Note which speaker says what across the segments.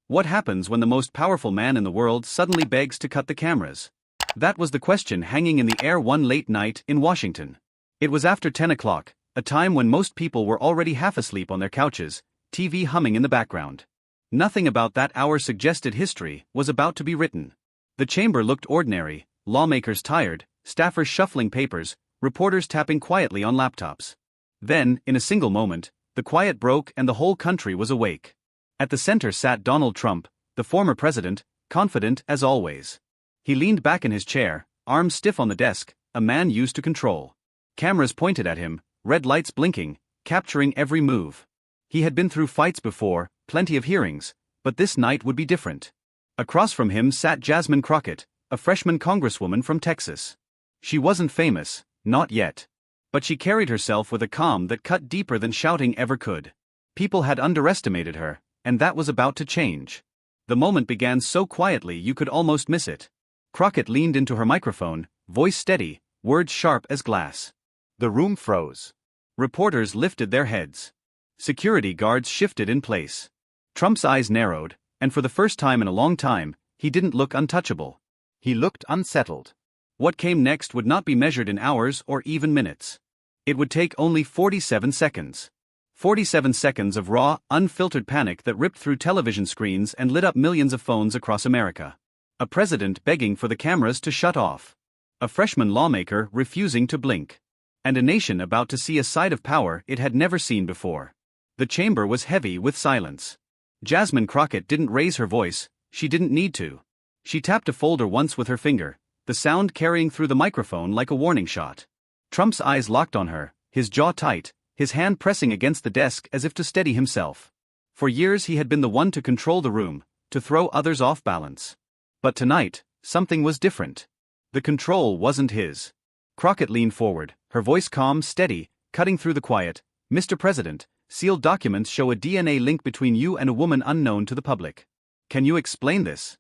Speaker 1: What happens when the most powerful man in the world suddenly begs to cut the cameras? That was the question hanging in the air one late night in Washington. It was after 10 o'clock, a time when most people were already half asleep on their couches, TV humming in the background. Nothing about that hour suggested history was about to be written. The chamber looked ordinary, lawmakers tired, staffers shuffling papers, reporters tapping quietly on laptops. Then, in a single moment, the quiet broke and the whole country was awake. At the center sat Donald Trump, the former president, confident as always. He leaned back in his chair, arms stiff on the desk, a man used to control. Cameras pointed at him, red lights blinking, capturing every move. He had been through fights before, plenty of hearings, but this night would be different. Across from him sat Jasmine Crockett, a freshman congresswoman from Texas. She wasn't famous, not yet. But she carried herself with a calm that cut deeper than shouting ever could. People had underestimated her, and that was about to change. The moment began so quietly you could almost miss it. Crockett leaned into her microphone, voice steady, words sharp as glass. The room froze. Reporters lifted their heads. Security guards shifted in place. Trump's eyes narrowed, and for the first time in a long time, he didn't look untouchable. He looked unsettled. What came next would not be measured in hours or even minutes. It would take only 47 seconds. 47 seconds of raw, unfiltered panic that ripped through television screens and lit up millions of phones across America. A president begging for the cameras to shut off. A freshman lawmaker refusing to blink. And a nation about to see a side of power it had never seen before. The chamber was heavy with silence. Jasmine Crockett didn't raise her voice, she didn't need to. She tapped a folder once with her finger, the sound carrying through the microphone like a warning shot. Trump's eyes locked on her, his jaw tight, his hand pressing against the desk as if to steady himself. For years he had been the one to control the room, to throw others off balance. But tonight, something was different. The control wasn't his. Crockett leaned forward, her voice calm, steady, cutting through the quiet. Mr. President, sealed documents show a DNA link between you and a woman unknown to the public. Can you explain this?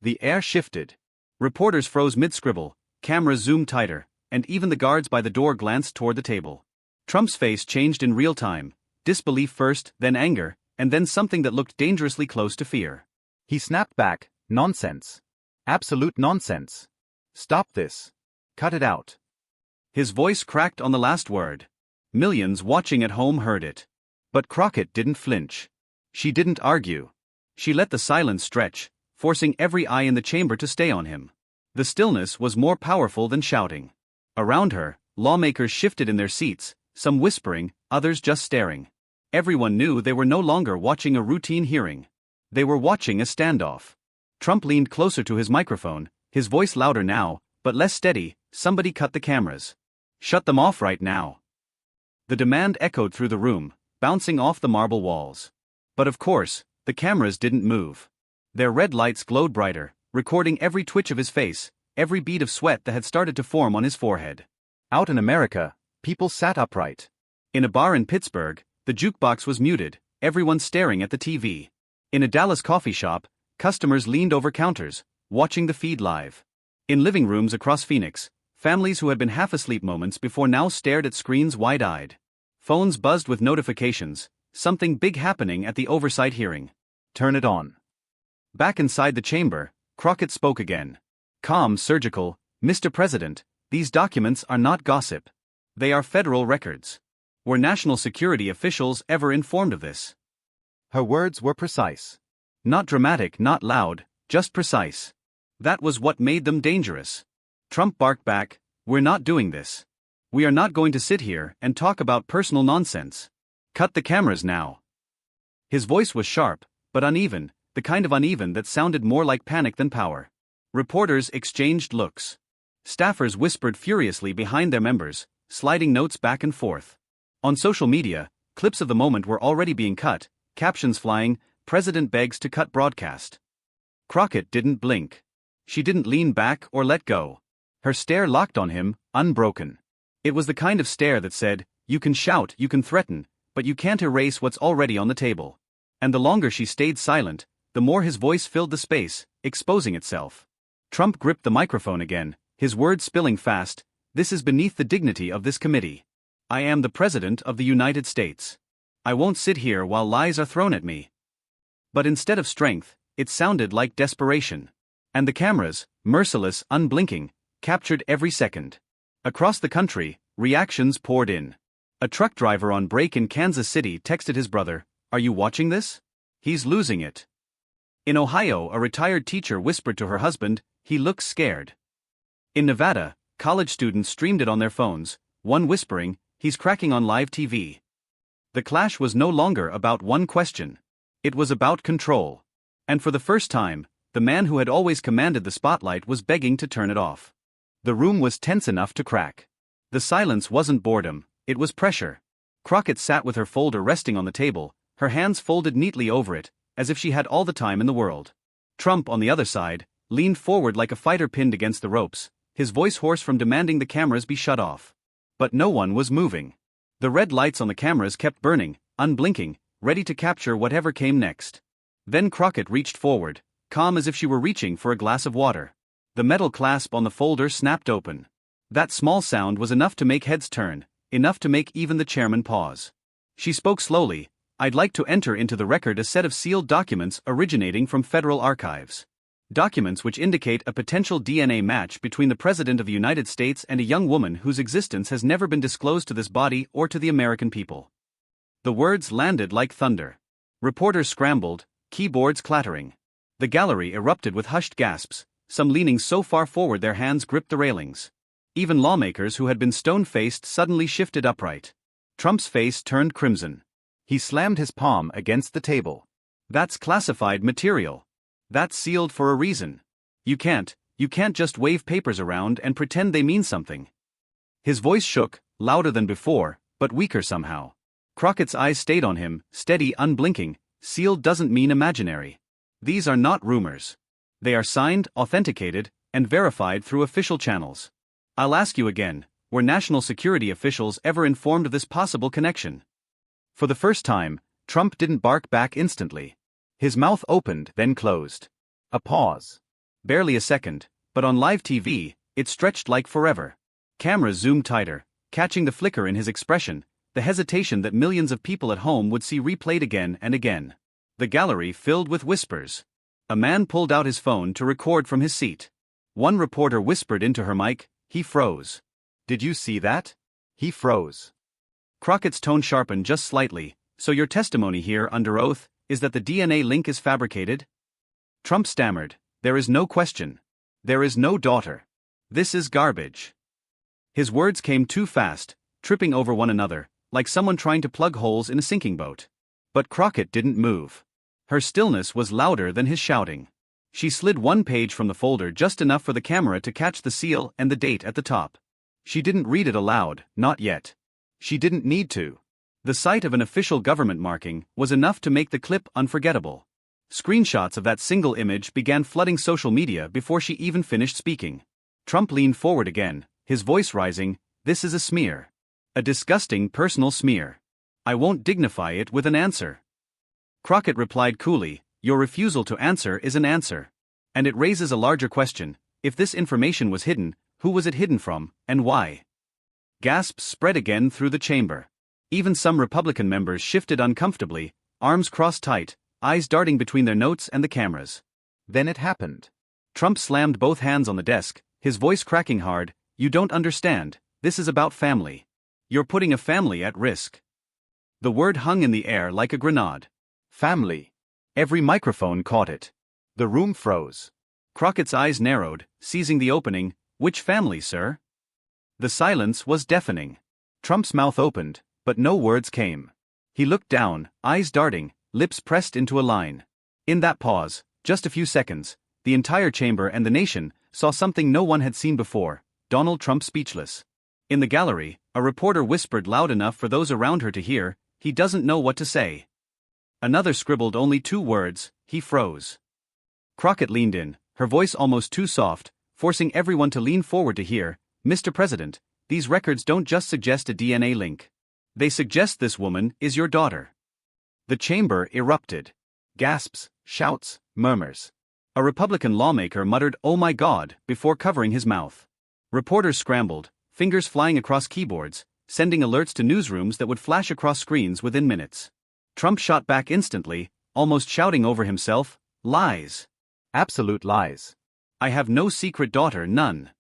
Speaker 1: The air shifted. Reporters froze mid-scribble, cameras zoomed tighter, and even the guards by the door glanced toward the table. Trump's face changed in real time, disbelief first, then anger, and then something that looked dangerously close to fear. He snapped back, nonsense. Absolute nonsense. Stop this. Cut it out. His voice cracked on the last word. Millions watching at home heard it. But Crockett didn't flinch. She didn't argue. She let the silence stretch, forcing every eye in the chamber to stay on him. The stillness was more powerful than shouting. Around her, lawmakers shifted in their seats, some whispering, others just staring. Everyone knew they were no longer watching a routine hearing. They were watching a standoff. Trump leaned closer to his microphone, his voice louder now, but less steady. Somebody cut the cameras. Shut them off right now. The demand echoed through the room, bouncing off the marble walls. But of course, the cameras didn't move. Their red lights glowed brighter, recording every twitch of his face, every bead of sweat that had started to form on his forehead. Out in America, people sat upright. In a bar in Pittsburgh, the jukebox was muted, everyone staring at the TV. In a Dallas coffee shop, customers leaned over counters, watching the feed live. In living rooms across Phoenix, families who had been half asleep moments before now stared at screens wide-eyed. Phones buzzed with notifications, something big happening at the oversight hearing. Turn it on. Back inside the chamber, Crockett spoke again. Calm, surgical, Mr. President, these documents are not gossip. They are federal records. Were national security officials ever informed of this? Her words were precise. Not dramatic, not loud, just precise. That was what made them dangerous. Trump barked back, "We're not doing this. We are not going to sit here and talk about personal nonsense. Cut the cameras now." His voice was sharp, but uneven, the kind of uneven that sounded more like panic than power. Reporters exchanged looks. Staffers whispered furiously behind their members, sliding notes back and forth. On social media, clips of the moment were already being cut, captions flying, "President begs to cut broadcast." Crockett didn't blink. She didn't lean back or let go. Her stare locked on him, unbroken. It was the kind of stare that said, "You can shout, you can threaten, but you can't erase what's already on the table." And the longer she stayed silent, the more his voice filled the space, exposing itself. Trump gripped the microphone again, his words spilling fast. "This is beneath the dignity of this committee. I am the President of the United States. I won't sit here while lies are thrown at me." But instead of strength, it sounded like desperation. And the cameras, merciless, unblinking, captured every second. Across the country, reactions poured in. A truck driver on break in Kansas City texted his brother, "Are you watching this? He's losing it." In Ohio, a retired teacher whispered to her husband, "He looks scared." In Nevada, college students streamed it on their phones, one whispering, "He's cracking on live TV." The clash was no longer about one question. It was about control. And for the first time, the man who had always commanded the spotlight was begging to turn it off. The room was tense enough to crack. The silence wasn't boredom, it was pressure. Crockett sat with her folder resting on the table, her hands folded neatly over it, as if she had all the time in the world. Trump, on the other side, leaned forward like a fighter pinned against the ropes, his voice hoarse from demanding the cameras be shut off. But no one was moving. The red lights on the cameras kept burning, unblinking, ready to capture whatever came next. Then Crockett reached forward, calm as if she were reaching for a glass of water. The metal clasp on the folder snapped open. That small sound was enough to make heads turn, enough to make even the chairman pause. She spoke slowly, "I'd like to enter into the record a set of sealed documents originating from federal archives. Documents which indicate a potential DNA match between the President of the United States and a young woman whose existence has never been disclosed to this body or to the American people." The words landed like thunder. Reporters scrambled, keyboards clattering. The gallery erupted with hushed gasps, some leaning so far forward their hands gripped the railings. Even lawmakers who had been stone-faced suddenly shifted upright. Trump's face turned crimson. He slammed his palm against the table. "That's classified material. That's sealed for a reason. You can't just wave papers around and pretend they mean something." His voice shook, louder than before, but weaker somehow. Crockett's eyes stayed on him, steady, unblinking. "Sealed doesn't mean imaginary. These are not rumors. They are signed, authenticated, and verified through official channels. I'll ask you again, were national security officials ever informed of this possible connection?" For the first time, Trump didn't bark back instantly. His mouth opened, then closed. A pause. Barely a second, but on live TV, it stretched like forever. Cameras zoomed tighter, catching the flicker in his expression, the hesitation that millions of people at home would see replayed again and again. The gallery filled with whispers. A man pulled out his phone to record from his seat. One reporter whispered into her mic, "He froze. Did you see that? He froze." Crockett's tone sharpened just slightly, "So your testimony here under oath is that the DNA link is fabricated?" Trump stammered, "There is no question. There is no daughter. This is garbage." His words came too fast, tripping over one another, like someone trying to plug holes in a sinking boat. But Crockett didn't move. Her stillness was louder than his shouting. She slid one page from the folder just enough for the camera to catch the seal and the date at the top. She didn't read it aloud, not yet. She didn't need to. The sight of an official government marking was enough to make the clip unforgettable. Screenshots of that single image began flooding social media before she even finished speaking. Trump leaned forward again, his voice rising, "This is a smear. A disgusting personal smear. I won't dignify it with an answer." Crockett replied coolly, "Your refusal to answer is an answer. And it raises a larger question. If this information was hidden, who was it hidden from, and why?" Gasps spread again through the chamber. Even some Republican members shifted uncomfortably, arms crossed tight, eyes darting between their notes and the cameras. Then it happened. Trump slammed both hands on the desk, his voice cracking hard, "You don't understand, this is about family. You're putting a family at risk." The word hung in the air like a grenade. Family. Every microphone caught it. The room froze. Crockett's eyes narrowed, seizing the opening, "Which family, sir?" The silence was deafening. Trump's mouth opened, but no words came. He looked down, eyes darting, lips pressed into a line. In that pause, just a few seconds, the entire chamber and the nation saw something no one had seen before: Donald Trump speechless. In the gallery, a reporter whispered loud enough for those around her to hear, "He doesn't know what to say." Another scribbled only two words, "He froze." Crockett leaned in, her voice almost too soft, forcing everyone to lean forward to hear, "Mr. President, these records don't just suggest a DNA link. They suggest this woman is your daughter." The chamber erupted. Gasps, shouts, murmurs. A Republican lawmaker muttered, "Oh my God," before covering his mouth. Reporters scrambled, fingers flying across keyboards, sending alerts to newsrooms that would flash across screens within minutes. Trump shot back instantly, almost shouting over himself, "Lies. Absolute lies. I have no secret daughter, none."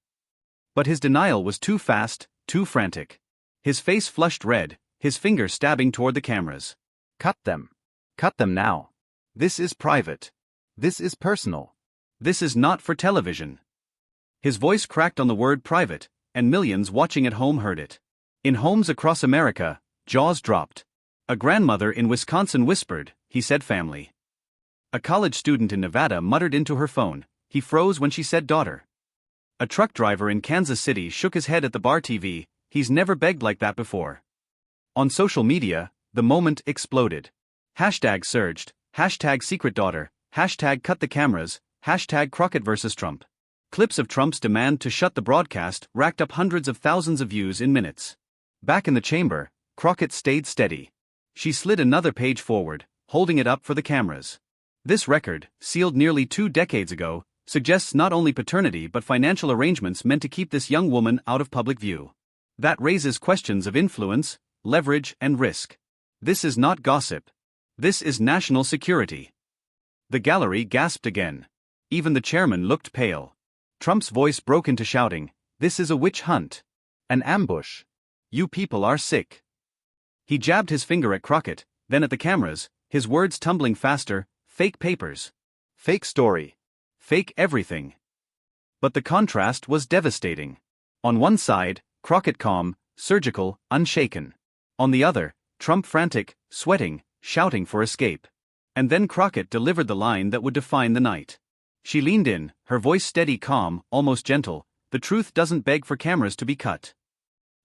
Speaker 1: But his denial was too fast, too frantic. His face flushed red, his finger stabbing toward the cameras. "Cut them. Cut them now. This is private. This is personal. This is not for television." His voice cracked on the word private, and millions watching at home heard it. In homes across America, jaws dropped. A grandmother in Wisconsin whispered, "He said family." A college student in Nevada muttered into her phone, "He froze when she said daughter." A truck driver in Kansas City shook his head at the bar TV, "He's never begged like that before." On social media, the moment exploded. Hashtags surged, hashtag secret daughter, hashtag cut the cameras, hashtag Crockett versus Trump. Clips of Trump's demand to shut the broadcast racked up hundreds of thousands of views in minutes. Back in the chamber, Crockett stayed steady. She slid another page forward, holding it up for the cameras. This record, sealed nearly 2 decades ago, suggests not only paternity but financial arrangements meant to keep this young woman out of public view. That raises questions of influence, leverage, and risk. This is not gossip. This is national security. The gallery gasped again. Even the chairman looked pale. Trump's voice broke into shouting, "This is a witch hunt. An ambush. You people are sick." He jabbed his finger at Crockett, then at the cameras, his words tumbling faster, "Fake papers. Fake story. Fake everything." But the contrast was devastating. On one side, Crockett calm, surgical, unshaken. On the other, Trump frantic, sweating, shouting for escape. And then Crockett delivered the line that would define the night. She leaned in, her voice steady, calm, almost gentle, "The truth doesn't beg for cameras to be cut."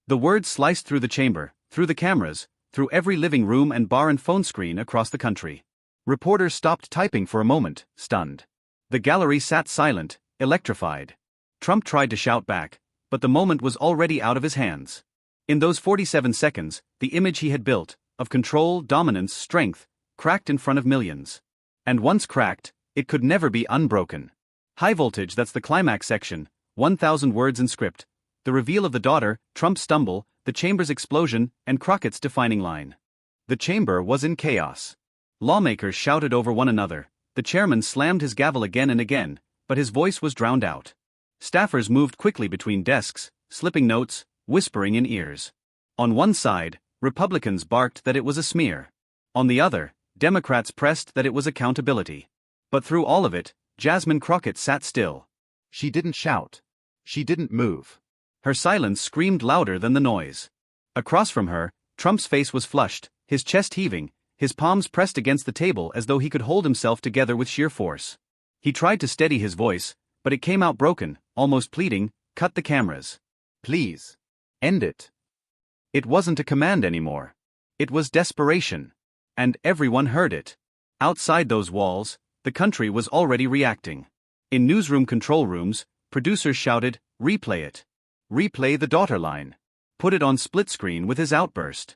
Speaker 1: The words sliced through the chamber, through the cameras, through every living room and bar and phone screen across the country. Reporters stopped typing for a moment, stunned. The gallery sat silent, electrified. Trump tried to shout back, but the moment was already out of his hands. In those 47 seconds, the image he had built, of control, dominance, strength, cracked in front of millions. And once cracked, it could never be unbroken. High voltage, that's the climax section, 1,000 words in script. The reveal of the daughter, Trump's stumble, the chamber's explosion, and Crockett's defining line. The chamber was in chaos. Lawmakers shouted over one another, the chairman slammed his gavel again and again, but his voice was drowned out. Staffers moved quickly between desks, slipping notes, whispering in ears. On one side, Republicans barked that it was a smear. On the other, Democrats pressed that it was accountability. But through all of it, Jasmine Crockett sat still. She didn't shout. She didn't move. Her silence screamed louder than the noise. Across from her, Trump's face was flushed, his chest heaving, his palms pressed against the table as though he could hold himself together with sheer force. He tried to steady his voice, but it came out broken, almost pleading, "Cut the cameras. Please. End it." It wasn't a command anymore. It was desperation. And everyone heard it. Outside those walls, the country was already reacting. In newsroom control rooms, producers shouted, "Replay it. Replay the daughter line. Put it on split screen with his outburst."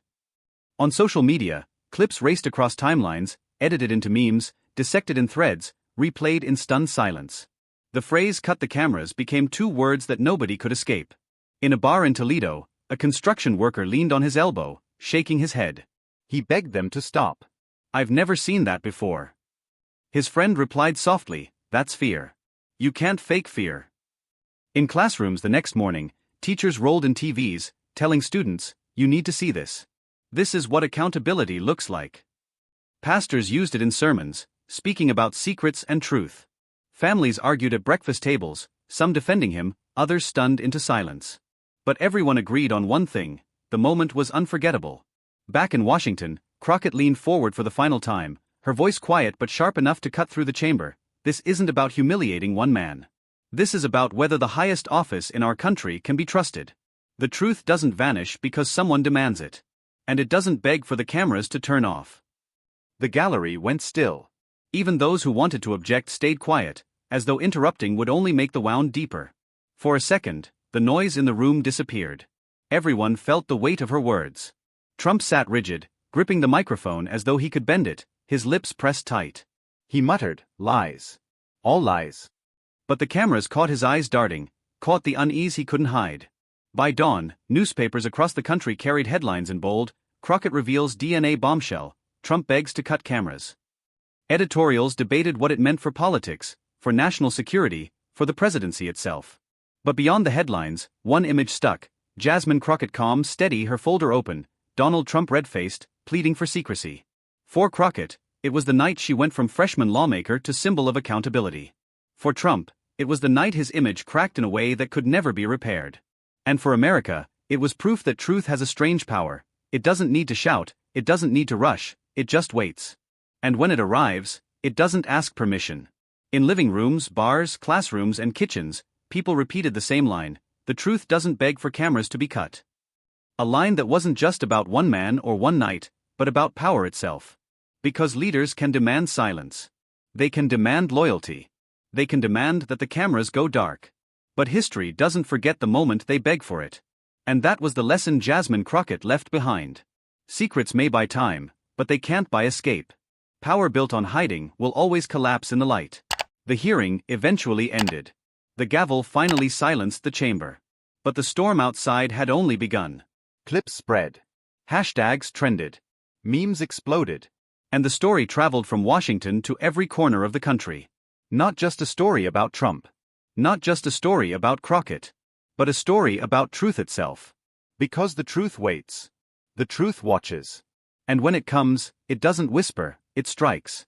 Speaker 1: On social media, clips raced across timelines, edited into memes, dissected in threads, replayed in stunned silence. The phrase "cut the cameras" became 2 words that nobody could escape. In a bar in Toledo, a construction worker leaned on his elbow, shaking his head. He begged them to stop. "I've never seen that before." His friend replied softly, "That's fear. You can't fake fear." In classrooms the next morning, teachers rolled in TVs, telling students, "You need to see this. This is what accountability looks like." Pastors used it in sermons, speaking about secrets and truth. Families argued at breakfast tables, some defending him, others stunned into silence. But everyone agreed on one thing: the moment was unforgettable. Back in Washington, Crockett leaned forward for the final time, her voice quiet but sharp enough to cut through the chamber. "This isn't about humiliating one man. This is about whether the highest office in our country can be trusted. The truth doesn't vanish because someone demands it. And it doesn't beg for the cameras to turn off." The gallery went still. Even those who wanted to object stayed quiet, as though interrupting would only make the wound deeper. For a second, the noise in the room disappeared. Everyone felt the weight of her words. Trump sat rigid, gripping the microphone as though he could bend it, his lips pressed tight. He muttered, "Lies. All lies." But the cameras caught his eyes darting, caught the unease he couldn't hide. By dawn, newspapers across the country carried headlines in bold, "Crockett reveals DNA bombshell, Trump begs to cut cameras." Editorials debated what it meant for politics, for national security, for the presidency itself. But beyond the headlines, one image stuck: Jasmine Crockett calm, steady, her folder open, Donald Trump red-faced, pleading for secrecy. For Crockett, it was the night she went from freshman lawmaker to symbol of accountability. For Trump, it was the night his image cracked in a way that could never be repaired. And for America, it was proof that truth has a strange power. It doesn't need to shout, it doesn't need to rush, it just waits. And when it arrives, it doesn't ask permission. In living rooms, bars, classrooms, and kitchens, people repeated the same line: the truth doesn't beg for cameras to be cut. A line that wasn't just about one man or one night, but about power itself. Because leaders can demand silence. They can demand loyalty. They can demand that the cameras go dark. But history doesn't forget the moment they beg for it. And that was the lesson Jasmine Crockett left behind. Secrets may buy time, but they can't buy escape. Power built on hiding will always collapse in the light. The hearing eventually ended. The gavel finally silenced the chamber. But the storm outside had only begun. Clips spread. Hashtags trended. Memes exploded. And the story traveled from Washington to every corner of the country. Not just a story about Trump. Not just a story about Crockett. But a story about truth itself. Because the truth waits. The truth watches. And when it comes, it doesn't whisper, it strikes.